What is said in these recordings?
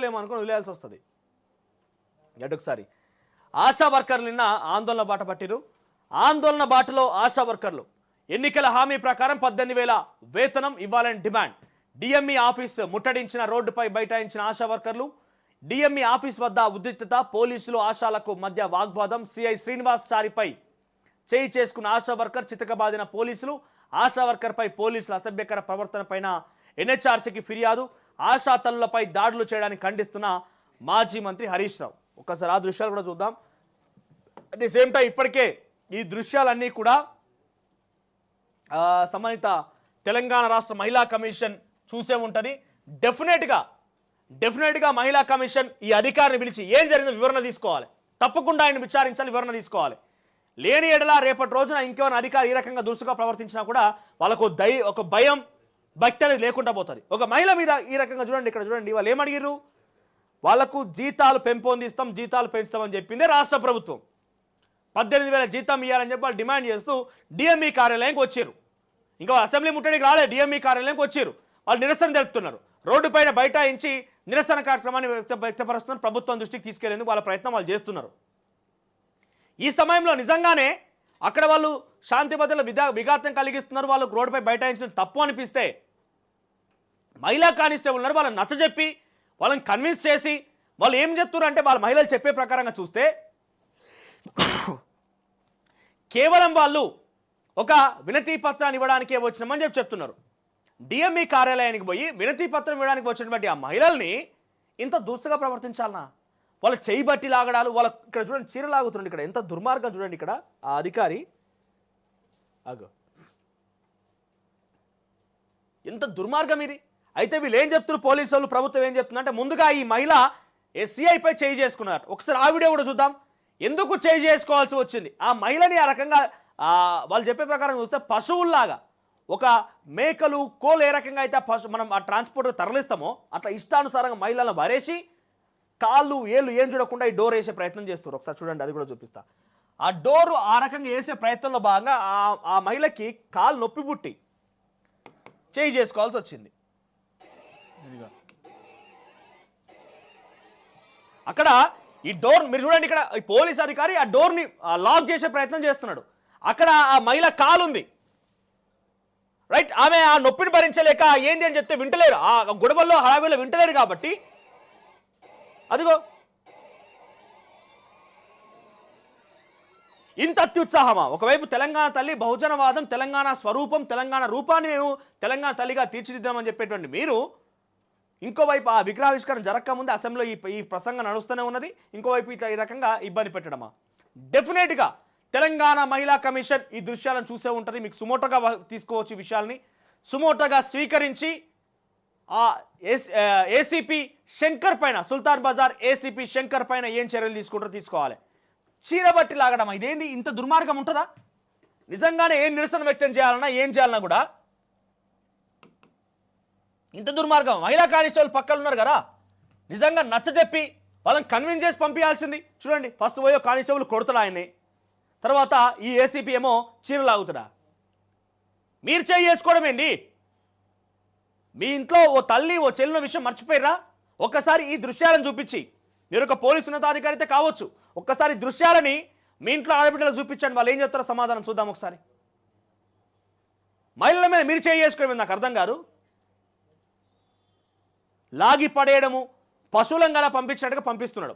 ఏమనుకుని వదిలేయాల్సి వస్తుంది. ఒకసారి ఆశా వర్కర్లు నిన్న ఆందోళన బాట పట్టిరు. ఆందోళన బాటలో ఆశా వర్కర్లు ఎన్నికల హామీ ప్రకారం 18,000 వేతనం ఇవ్వాలని డిమాండ్. డిఎంఈ ఆఫీస్ ముట్టడించిన రోడ్డుపై బైఠాయించిన ఆశా వర్కర్లు. డిఎంఈ ఆఫీస్ వద్ద ఉద్రిక్తత, పోలీసులు ఆశాలకు మధ్య వాగ్వాదం. సిఐ శ్రీనివాస్ చారిపై చేయి చేసుకున్న ఆశా వర్కర్, చితకబాదిన పోలీసులు. ఆశా వర్కర్పై పోలీసుల అసభ్యకర ప్రవర్తన పైన ఎన్హెచ్ఆర్సీకి ఫిర్యాదు. ఆశా తల్లులపై దాడులు చేయడానికి ఖండిస్తున్న మాజీ మంత్రి హరీష్ రావు. ఒకసారి ఆ దృశ్యాలు కూడా చూద్దాం. అట్ ది సేమ్ టైం ఇప్పటికే ఈ దృశ్యాలన్నీ కూడా సంబంధిత తెలంగాణ రాష్ట్ర మహిళా కమిషన్ చూసే ఉంటుంది. డెఫినెట్గా మహిళా కమిషన్ ఈ అధికారిని పిలిచి ఏం జరిగిందో వివరణ తీసుకోవాలి. తప్పకుండా ఆయన విచారించాలి, వివరణ తీసుకోవాలి. లేని ఎడల రేపటి రోజున ఇంకెవరైనా అధికారి ఈ రకంగా దురుసుగా ప్రవర్తించినా కూడా వాళ్ళకు ఒక భయం, భక్తి అనేది లేకుండా పోతుంది. ఒక మహిళ మీద ఈ రకంగా చూడండి, ఇక్కడ చూడండి, వాళ్ళు ఏమడిగిర్రు? వాళ్లకు జీతాలు పెంపొందిస్తాం, జీతాలు పెంచుతామని చెప్పిందే రాష్ట్ర ప్రభుత్వం. 18,000 జీతం ఇవ్వాలని చెప్పి వాళ్ళు డిమాండ్ చేస్తూ డిఎంఈ కార్యాలయానికి వచ్చారు. ఇంకా అసెంబ్లీ ముట్టడికి రాలే, డిఎంఈ కార్యాలయానికి వచ్చారు. వాళ్ళు నిరసన తెలుపుతున్నారు. రోడ్డు పైన బైఠాయించి నిరసన కార్యక్రమాన్ని వ్యక్తపరుస్తున్నారు. ప్రభుత్వం దృష్టికి తీసుకెళ్లేందుకు వాళ్ళ ప్రయత్నం వాళ్ళు చేస్తున్నారు. ఈ సమయంలో నిజంగానే అక్కడ వాళ్ళు శాంతి భద్రతల విఘాతం కలిగిస్తున్నారు, వాళ్ళు రోడ్డుపై బైఠాయించడం తప్పు అనిపిస్తే మహిళా కానిస్టేబుల్ ఉన్నారు, వాళ్ళని నచ్చజెప్పి వాళ్ళని కన్విన్స్ చేసి వాళ్ళు ఏం చెప్తున్నారు అంటే వాళ్ళ మహిళలు చెప్పే ప్రకారంగా చూస్తే కేవలం వాళ్ళు ఒక వినతి పత్రాన్ని ఇవ్వడానికే వచ్చినామని చెప్తున్నారు. డిఎంఈ కార్యాలయానికి పోయి వినతి పత్రం ఇవ్వడానికి వచ్చినటువంటి ఆ మహిళల్ని ఇంత దురుసుగా ప్రవర్తించాలనా? వాళ్ళ చేయి బట్టి లాగడాలు, వాళ్ళ ఇక్కడ చూడండి చీర లాగుతుండండి, ఇక్కడ ఎంత దుర్మార్గం చూడండి. ఇక్కడ ఆ అధికారి ఎంత దుర్మార్గం ఇది. అయితే వీళ్ళు ఏం చెప్తున్నారు, పోలీసు వాళ్ళు, ప్రభుత్వం ఏం చెప్తున్నారు అంటే ముందుగా ఈ మహిళ సిఐపై చేయి చేసుకున్నారు. ఒకసారి ఆ వీడియో కూడా చూద్దాం. ఎందుకు చేయి చేసుకోవాల్సి వచ్చింది? ఆ మహిళని ఆ రకంగా వాళ్ళు చెప్పే ప్రకారం చూస్తే పశువుల్లాగా, ఒక మేకలు కోళ్ళు ఏ రకంగా అయితే మనం ఆ ట్రాన్స్పోర్ట్ తరలిస్తామో అట్లా ఇష్టానుసారంగా మహిళలను వరేసి కాళ్ళు ఏళ్ళు ఏం చూడకుండా ఈ డోర్ వేసే ప్రయత్నం చేస్తారు. ఒకసారి చూడండి, అది కూడా చూపిస్తా. ఆ డోరు ఆ రకంగా వేసే ప్రయత్నంలో భాగంగా ఆ మహిళకి కాలు నొప్పి పుట్టి చేయి చేసుకోవాల్సి వచ్చింది. అక్కడ ఈ డోర్ మీరు చూడండి, ఇక్కడ ఈ పోలీస్ అధికారి ఆ డోర్ని లాక్ చేసే ప్రయత్నం చేస్తున్నాడు. అక్కడ ఆ మహిళ కాలు ఉంది, రైట్. ఆమె ఆ నొప్పిని భరించలేక ఏంది అని చెప్తే వింటలేరు, ఆ గొడవల్లో హడావిడిలో వింటలేరు కాబట్టి అదిగో ఇంత అత్యుత్సాహమా? ఒకవైపు తెలంగాణ తల్లి, బహుజనవాదం, తెలంగాణ స్వరూపం, తెలంగాణ రూపాన్ని మేము తెలంగాణ తల్లిగా తీర్చిదిద్దామని చెప్పేటువంటి మీరు, ఇంకోవైపు ఆ విగ్రహావిష్కరణ జరగకముందు అసెంబ్లీలో ఈ ప్రసంగం నడుస్తూనే ఉన్నది. ఇంకోవైపు ఇట్లా ఈ రకంగా ఇబ్బంది పెట్టడమా? డెఫినెట్గా తెలంగాణ మహిళా కమిషన్ ఈ దృశ్యాలను చూసే ఉంటుంది. మీకు సుమోటోగా తీసుకోవచ్చు, ఈ విషయాల్ని సుమోటోగా స్వీకరించి ఆ ఏసీపీ శంకర్ పైన, సుల్తాన్ బజార్ ఏసీపీ శంకర్ పైన ఏం చర్యలు తీసుకుంటారో తీసుకోవాలి. చీరబట్టి లాగడం, ఇదేంది? ఇంత దుర్మార్గం ఉంటుందా? నిజంగానే ఏం నిరసన వ్యక్తం చేయాలన్నా, ఏం చేయాలన్నా కూడా ఇంత దుర్మార్గం. మహిళా కానిస్టేబుల్ పక్కన ఉన్నారు కదా, నిజంగా నచ్చజెప్పి వాళ్ళని కన్విన్స్ చేసి పంపించాల్సింది. చూడండి, ఫస్ట్ పోయో కానిస్టేబుల్ కొడతాడు ఆయన్ని, తర్వాత ఈ ఏసీపీ ఏమో చీర లాగుతాడా? మీరు చేయి చేసుకోవడం ఏంటి? మీ ఇంట్లో ఓ తల్లి ఓ చెల్లిన విషయం మర్చిపోయిరా? ఒక్కసారి ఈ దృశ్యాలను చూపించి, మీరు ఒక పోలీసు ఉన్నతాధికారి అయితే కావచ్చు, ఒక్కసారి దృశ్యాలని మీ ఇంట్లో ఆడబిడ్డలు చూపించండి, వాళ్ళు ఏం చెప్తారో సమాధానం చూద్దాం ఒకసారి. మహిళల మీద మీరు చేయి చేసుకోవడం నాకు అర్థం కాదు. లాగి పడేయడము, పశువులను గల పంపించినట్టుగా పంపిస్తున్నాడు.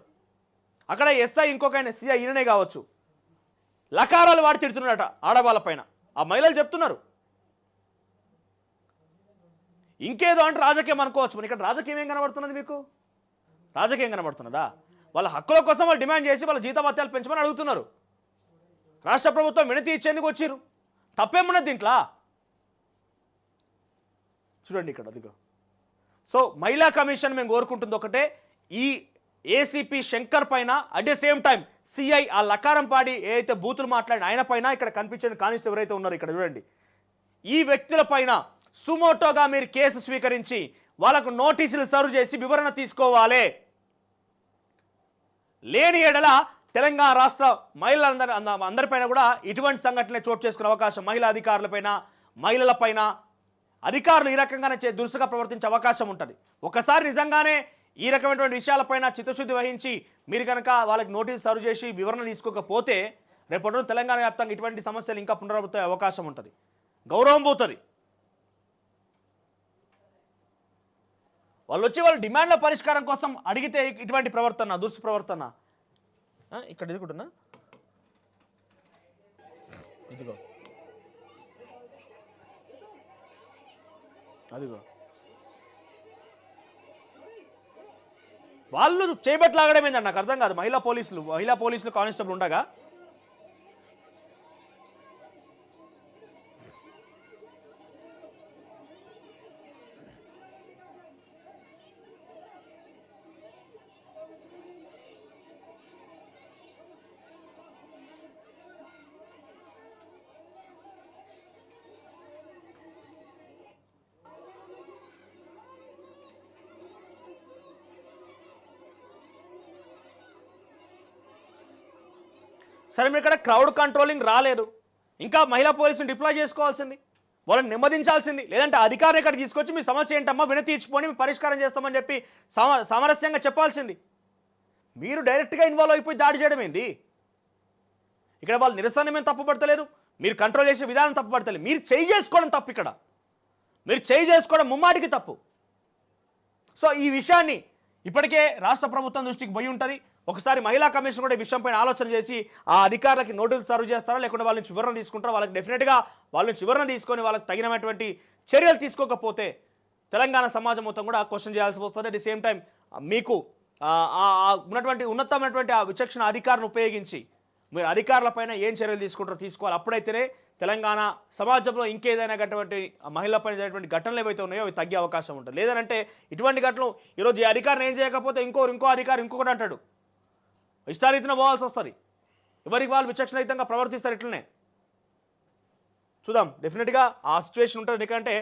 అక్కడ ఎస్ఐ ఇంకొక ఆయన సిఐ ఈయననే కావచ్చు, లకారాలు వాడి తిడుతున్నాడట ఆడవాళ్ళ పైన. ఆ మహిళలు చెప్తున్నారు. ఇంకేదో అంటే రాజకీయం అనుకోవచ్చు. మరి ఇక్కడ రాజకీయం ఏం కనబడుతున్నది మీకు? రాజకీయం కనబడుతున్నదా? వాళ్ళ హక్కుల కోసం వాళ్ళు డిమాండ్ చేసి వాళ్ళ జీతభత్యాలు పెంచమని అడుగుతున్నారు. రాష్ట్ర ప్రభుత్వం వినతి ఇచ్చేందుకు వచ్చారు. తప్పేమున్నది దీంట్లో? చూడండి ఇక్కడ అదిగో. సో మహిళా కమిషన్ మేము కోరుకుంటుంది ఒకటే, ఈ ఏసీపీ శంకర్ పైన, at the same time CI ఆ లకారం పాడి ఏదైతే బూతులు మాట్లాడిన ఆయన పైన, ఇక్కడ కనిపించే కానిస్టేబుల్ ఎవరైతే ఉన్నారో ఇక్కడ చూడండి, ఈ వ్యక్తుల పైన సుమోటోగా మీరు కేసు స్వీకరించి వాళ్ళకు నోటీసులు సర్వ్ చేసి వివరణ తీసుకోవాలి. లేని ఎడల తెలంగాణ రాష్ట్ర మహిళలందరిపైన కూడా ఇటువంటి సంఘటనలు చోటు చేసుకునే అవకాశం, మహిళా అధికారులపైన, మహిళలపైన అధికారులు ఈ రకంగానే దురుసుగా ప్రవర్తించే అవకాశం ఉంటుంది. ఒకసారి నిజంగానే ఈ రకమైనటువంటి విషయాలపైన చిత్తశుద్ధి వహించి మీరు కనుక వాళ్ళకి నోటీస్ సర్వ్ చేసి వివరణ తీసుకోకపోతే రేపటి రోజు తెలంగాణ వ్యాప్తంగా ఇటువంటి సమస్యలు ఇంకా పునరావృతమయ్యే అవకాశం ఉంటుంది, గౌరవం పోతుంది. వాళ్ళు వచ్చి వాళ్ళ డిమాండ్ల పరిష్కారం కోసం అడిగితే ఇటువంటి ప్రవర్తన, దుష్ప్రవర్తన. ఇక్కడ ఎదుగుతున్నా ఇదిగో అదిగో వాళ్ళు చేపట్లాగడం ఏంటంటే నాకు అర్థం కాదు. మహిళా పోలీసులు కానిస్టేబుల్ ఉండగా సరే మీరు ఇక్కడ క్రౌడ్ కంట్రోలింగ్ రాలేదు, ఇంకా మహిళా పోలీసులు డిప్లాయ్ చేసుకోవాల్సింది, వాళ్ళని నెమ్మదించాల్సింది. లేదంటే అధికారులు ఇక్కడ తీసుకొచ్చి మీ సమస్య ఏంటమ్మా వినతి ఇచ్చిపోని మీ పరిష్కారం చేస్తామని చెప్పి సామరస్యంగా చెప్పాల్సింది. మీరు డైరెక్ట్గా ఇన్వాల్వ్ అయిపోయి దాడి చేయడం ఏంది? ఇక్కడ వాళ్ళు నిరసన మేము తప్పుపడతలేదు, మీరు కంట్రోల్ చేసే విధానం తప్పుపడతలేదు, మీరు చేయి చేసుకోవడం తప్పు. ఇక్కడ మీరు చేయి చేసుకోవడం ముమ్మాటికి తప్పు. సో ఈ విషయాన్ని ఇప్పటికే రాష్ట్ర ప్రభుత్వం దృష్టికి పోయి ఉంటుంది. ఒకసారి మహిళా కమిషన్ కూడా ఈ విషయంపైన ఆలోచన చేసి ఆ అధికారులకి నోటీసులు సర్వ్ చేస్తారా, లేకుంటే వాళ్ళ నుంచి వివరణ తీసుకుంటారా? వాళ్ళకి డెఫినెట్గా వాళ్ళ నుంచి వివరణ తీసుకొని వాళ్ళకి తగినటువంటి చర్యలు తీసుకోకపోతే తెలంగాణ సమాజం మొత్తం కూడా క్వశ్చన్ చేయాల్సి వస్తుంది. అట్ ది సేమ్ టైం మీకు ఉన్నటువంటి ఉన్నతమైనటువంటి ఆ విచక్షణ అధికారులను ఉపయోగించి మీరు అధికారులపైన ఏం చర్యలు తీసుకుంటారో తీసుకోవాలి. అప్పుడైతేనే తెలంగాణ సమాజంలో ఇంకేదైనా అటువంటి మహిళలపైన జరిగినటువంటి ఘటనలు ఏవైతే ఉన్నాయో అవి తగ్గే అవకాశం ఉంటుంది. లేదంటే ఇటువంటి ఘటనలు ఈరోజు ఈ అధికారిని ఏం చేయకపోతే ఇంకో అధికారి ఇంకొకటి అంటాడు, ఇష్టారీతిన పోవాల్సి వస్తుంది. ఎవరికి వాళ్ళు విచక్షణరహితంగా ప్రవర్తిస్తారు. ఇట్లనే చూద్దాం, డెఫినెట్గా ఆ సిచ్యువేషన్ ఉంటుంది. ఎందుకంటే